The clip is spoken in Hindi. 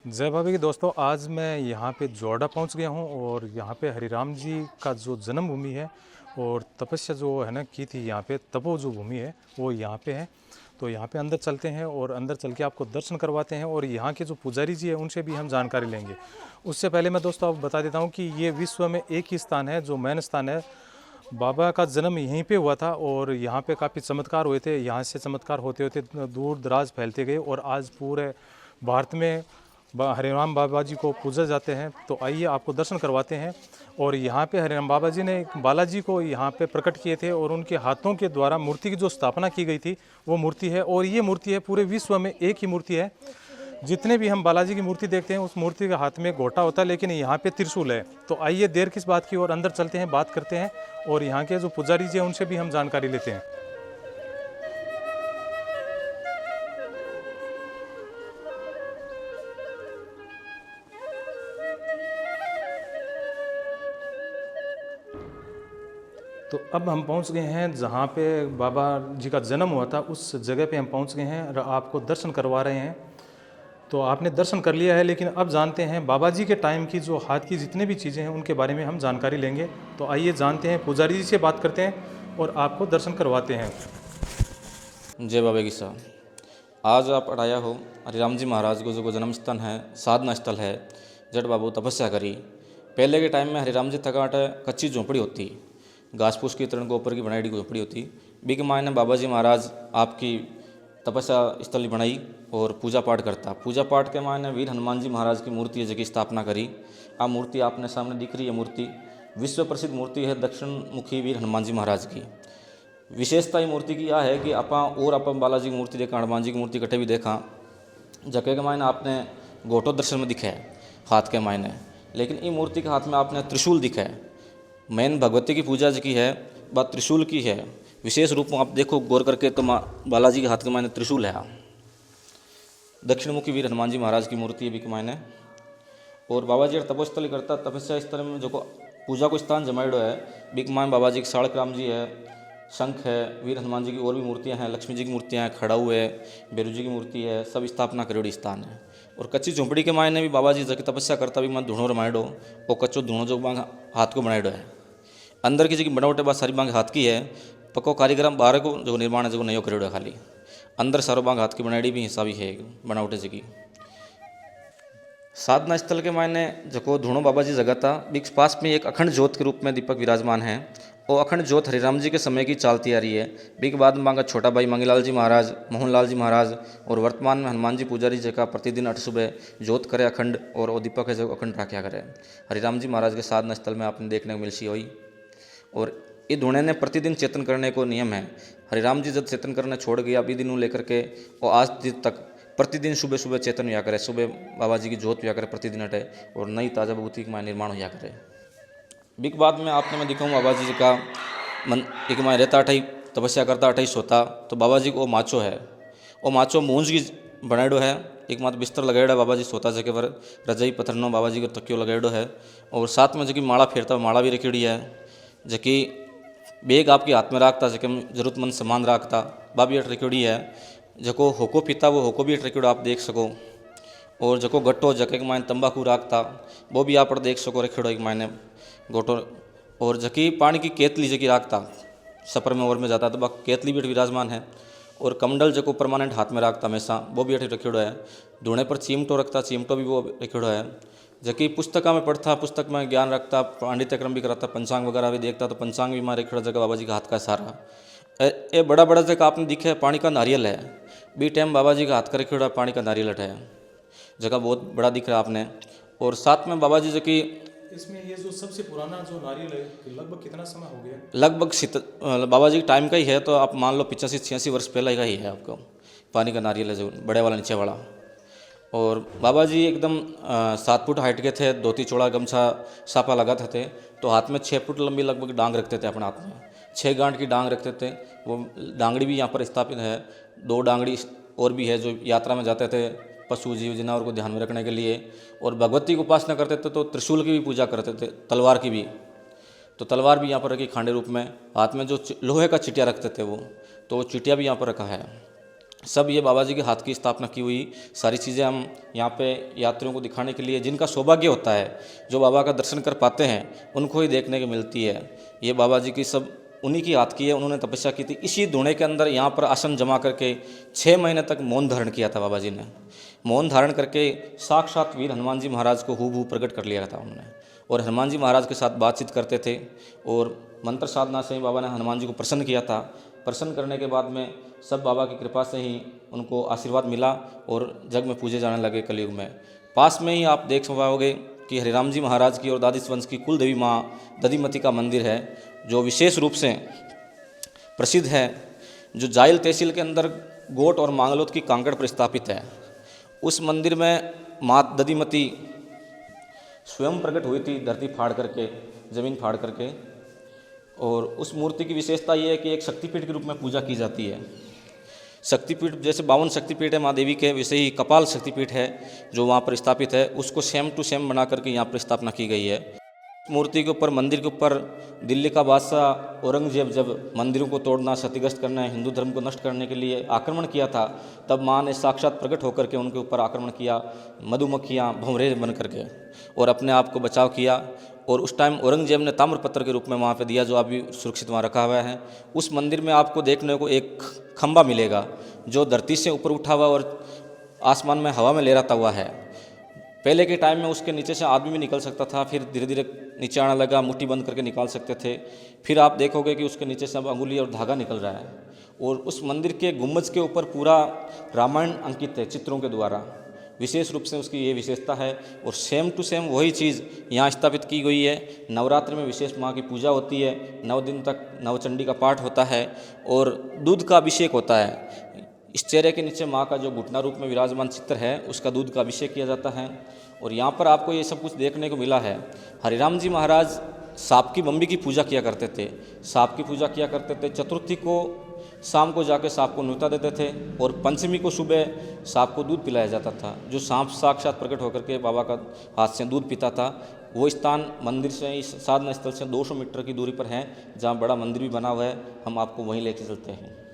जय भाभी की दोस्तों, आज मैं यहाँ पे जोड़ा पहुँच गया हूँ और यहाँ पे हरिराम जी का जो जन्मभूमि है और तपस्या जो है ना की थी, यहाँ पे तपो जो भूमि है वो यहाँ पे है। तो यहाँ पे अंदर चलते हैं और अंदर चल के आपको दर्शन करवाते हैं और यहाँ के जो पुजारी जी है उनसे भी हम जानकारी लेंगे। उससे पहले मैं दोस्तों आपको बता देता हूँ कि ये विश्व में एक ही स्थान है जो मेन स्थान है। बाबा का जन्म यहीं पे हुआ था और यहाँ पे काफ़ी चमत्कार हुए थे। यहाँ से चमत्कार होते होते दूर दराज फैलते गए और आज पूरे भारत में हरिराम बाबा जी को पूजा जाते हैं। तो आइए आपको दर्शन करवाते हैं। और यहाँ पे हरिराम बाबा जी ने बालाजी को यहाँ पे प्रकट किए थे और उनके हाथों के द्वारा मूर्ति की जो स्थापना की गई थी वो मूर्ति है। और ये मूर्ति है पूरे विश्व में एक ही मूर्ति है। जितने भी हम बालाजी की मूर्ति देखते हैं उस मूर्ति के हाथ में घोटा होता है, लेकिन यहाँ पे त्रिशूल है। तो आइए देर किस बात की और अंदर चलते हैं, बात करते हैं और यहाँ के जो पुजारी जी हैं उनसे भी हम जानकारी लेते हैं। तो अब हम पहुंच गए हैं जहां पे बाबा जी का जन्म हुआ था, उस जगह पे हम पहुंच गए हैं और आपको दर्शन करवा रहे हैं। तो आपने दर्शन कर लिया है, लेकिन अब जानते हैं बाबा जी के टाइम की जो हाथ की जितने भी चीज़ें हैं उनके बारे में हम जानकारी लेंगे। तो आइए जानते हैं, पुजारी जी से बात करते हैं और आपको दर्शन करवाते हैं। जय बाबा की साहब। आज आप आया हो हरिराम जी महाराज को जो जन्म स्थान है, साधना स्थल है, जट बाबू तपस्या करी। पहले के टाइम में हरिराम जी थकाट कच्ची झोंपड़ी होती, घास फूस की तरण को ऊपर की बनाई झोंपड़ी होती। बिग मायने बाबा जी महाराज आपकी तपस्या स्थल बनाई और पूजा पाठ करता। पूजा पाठ के मायने वीर हनुमान जी महाराज की मूर्ति है जगह स्थापना करी। आ मूर्ति आपने सामने दिख रही है, मूर्ति विश्व प्रसिद्ध मूर्ति है दक्षिण मुखी वीर हनुमान जी महाराज की। विशेषता मूर्ति की यह है कि आप बालाजी की मूर्ति देखा, हनुमान जी की मूर्ति कटे भी देखा, जके के मायने आपने गोटो दर्शन में दिखे है हाथ के मायने, लेकिन ये मूर्ति के हाथ में आपने त्रिशूल दिखा है। मेन भगवती की पूजा की है बात त्रिशूल की है। विशेष रूप में आप देखो गौर करके तो बालाजी के हाथ के मायने त्रिशूल है। दक्षिण मुखी वीर हनुमान जी महाराज की मूर्ति है भी के मायने। और बाबा जी तपोस्थल करता तपस्या स्थल में जो पूजा को स्थान जमाड़ो है, बिक मायने बाबा जी के साड़क राम जी है, शंख है, वीर हनुमान जी की और भी मूर्तियां हैं, लक्ष्मी जी की मूर्तियां हैं, खड़ाऊ है, बेरू जी की मूर्ति है, सब स्थापना करेड़ी स्थान है। और कच्ची झोंपड़ी के मायने भी बाबा जी जब तपस्या करता भी मैं धुणो रमायडो, वो कच्चो धुणो जो बांग हाथ को बनाएडो है। अंदर की जगह बनावट बात सारी बांग हाथ की है, पक्को कार्यक्रम बाहर को जो निर्माण है जो नयो करेड़ो है, खाली अंदर सारो बांग हाथ की बनाई भी हिसाबी है बनावट जगह। साधना स्थल के मायने जो धुणो बाबा जी जगह था, बिक पास में एक अखंड ज्योत के रूप में दीपक विराजमान है। वो अखंड ज्योत हरिराम जी के समय की चालती आ रही है। बिग बाद में मांगा छोटा भाई मंगीलाल जी महाराज, मोहनलाल जी महाराज और वर्तमान में हनुमान जी पुजारी जगह प्रतिदिन 8 सुबह ज्योत करे अखंड और वो दीपक है जो अखंड रखा करे। हरिराम जी महाराज के साधना स्थल में आपने देखने को मिलती हुई। और ये धुणे ने प्रतिदिन चेतन करने को नियम है। हरिराम जी जब चेतन करने छोड़ गया अभी दिनों लेकर के और आज दिन तक प्रतिदिन सुबह सुबह चेतन हुआ करे, सुबह बाबा जी की ज्योत हुआ करे प्रतिदिन अटे और नई ताज़ा भभूति का निर्माण हुआ करे। बिक बाद में आपने मैं दिखाऊँ बाबा जी का मन एक माँ रहता अठाई तपस्या करता अठाई सोता, तो बाबा जी को वो माचो है, वो माचो मूंज की बनाएडो है। एक मात्र बिस्तर लगाएड़ा बाबा जी सोता जगह पर, रजाई पत्थरनो बाबा जी को तकियो लगाएडो है। और साथ में जबकि माला फेरता माला भी रखीड़ी है, जबकि बेग आपके हाथ में रखता जबकि जरूरतमंद सामान रखता बा भी अट रखीड़ी है। जको होको पीता वो होको भी अट रखीड़ो आप देख सको। और जको गट्टो जके के मायने तंबाकू रखता वो भी आप देख सको रखीड़ो एक मायने गोटो। और जकी पानी की केतली जकी रखता सफ़र में और में जाता तो बा केतली भी विराजमान है। और कमंडल जको परमानेंट हाथ में रखता हमेशा वो भी अठे रखीड़ो है। धुणे पर चिमटो रखता, चिमटो भी वो रखीड़ो है। जबकि पुस्तक में पढ़ता, पुस्तक में ज्ञान रखता, पांडित्य क्रम भी कराता, पंचांग वगैरह भी देखता, तो पंचांग भी मारे रखीड़ा जगह बाबा जी का हाथ का सारा। ये बड़ा बड़ा जगह आपने दिखे पानी का नारियल है, बी टाइम बाबा जी का हाथ का रखीड़ा पानी का नारियल है, जगह बहुत बड़ा दिख रहा है आपने। और साथ में बाबा जी जबकि इसमें ये जो सबसे पुराना जो नारियल है लगभग कितना समय हो गया? लगभग बाबा जी टाइम का ही है, तो आप मान लो 85-86 वर्ष पहले का ही है आपको पानी का नारियल है जो बड़े वाला नीचे वाला। और बाबा जी एकदम 7 फुट हाइट के थे, धोती चौड़ा गमछा सापा लगाते थे, तो हाथ में 6 फुट लंबी लगभग डांग रखते थे अपने हाथ में, 6 गांठ की डांग रखते थे। वो डांगड़ी भी यहाँ पर स्थापित है, 2 डांगड़ी और भी है जो यात्रा में जाते थे पशु जीव जानवर को ध्यान में रखने के लिए। और भगवती की उपासना करते थे तो त्रिशूल की भी पूजा करते थे, तलवार की भी, तो तलवार भी यहाँ पर रखी खांडे रूप में। हाथ में जो लोहे का चिटिया रखते थे वो, तो वो चिटिया भी यहाँ पर रखा है। सब ये बाबा जी के हाथ की स्थापना की हुई सारी चीज़ें हम यहाँ पे यात्रियों को दिखाने के लिए, जिनका सौभाग्य होता है जो बाबा का दर्शन कर पाते हैं उनको ही देखने को मिलती है। ये बाबा जी की सब उन्हीं की हाथ की है, उन्होंने तपस्या की थी। इसी धुएं के अंदर यहाँ पर आसन जमा करके 6 महीने तक मौन धारण किया था बाबा जी ने। मौन धारण करके साक्षात वीर हनुमान जी महाराज को हूबहू प्रकट कर लिया था उन्होंने, और हनुमान जी महाराज के साथ बातचीत करते थे और मंत्र साधना से ही बाबा ने हनुमान जी को प्रसन्न किया था। प्रसन्न करने के बाद में सब बाबा की कृपा से ही उनको आशीर्वाद मिला और जग में पूजे जाने लगे कलयुग में। पास में ही आप देख पाओगे कि हरिराम जी महाराज की और दादी वंश की कुल देवी माँ दधिमती का मंदिर है, जो विशेष रूप से प्रसिद्ध है, जो जायल तहसील के अंदर गोट और मांगलोद की कांकड़ पर स्थापित है। उस मंदिर में माँ दधिमती स्वयं प्रकट हुई थी, धरती फाड़ करके, ज़मीन फाड़ करके। और उस मूर्ति की विशेषता ये है कि एक शक्तिपीठ के रूप में पूजा की जाती है। शक्तिपीठ जैसे 52 शक्तिपीठ है माँ देवी के, वैसे ही कपाल शक्तिपीठ है जो वहाँ पर स्थापित है, उसको सेम टू सेम बना करके यहाँ पर स्थापना की गई है। मूर्ति के ऊपर, मंदिर के ऊपर दिल्ली का बादशाह औरंगजेब जब मंदिरों को तोड़ना, क्षतिग्रस्त करना, हिंदू धर्म को नष्ट करने के लिए आक्रमण किया था, तब माँ ने साक्षात प्रकट होकर के उनके ऊपर आक्रमण किया, मधुमक्खियाँ भंवरे बन करके, और अपने आप को बचाव किया। और उस टाइम औरंगजेब ने ताम्रपत्र के रूप में वहाँ पे दिया, जो अभी सुरक्षित वहाँ रखा हुआ है। उस मंदिर में आपको देखने को एक खंबा मिलेगा जो धरती से ऊपर उठा हुआ और आसमान में हवा में लहराता हुआ है। पहले के टाइम में उसके नीचे से आदमी भी निकल सकता था, फिर धीरे धीरे नीचे आने लगा, मुट्ठी बंद करके निकाल सकते थे। फिर आप देखोगे कि उसके नीचे से अब अंगुली और धागा निकल रहा है। और उस मंदिर के गुम्बज के ऊपर पूरा रामायण अंकित है चित्रों के द्वारा, विशेष रूप से उसकी ये विशेषता है। और सेम टू सेम वही चीज़ यहाँ स्थापित की गई है। नवरात्रि में विशेष माँ की पूजा होती है, 9 दिन तक नवचंडी का पाठ होता है और दूध का अभिषेक होता है। इस चेहरे के नीचे माँ का जो घुटना रूप में विराजमान चित्र है, उसका दूध का अभिषेक किया जाता है। और यहाँ पर आपको ये सब कुछ देखने को मिला है। हरिराम जी महाराज सांप की बम्बी की पूजा किया करते थे, सांप की पूजा किया करते थे। चतुर्थी को शाम को जाके सांप को न्योता देते थे और पंचमी को सुबह सांप को दूध पिलाया जाता था। जो सांप साक्षात प्रकट होकर के बाबा का हाथ से दूध पीता था, वो स्थान मंदिर से, इस साधना स्थल से 200 मीटर की दूरी पर है, जहाँ बड़ा मंदिर भी बना हुआ है। हम आपको वहीं लेके चलते हैं।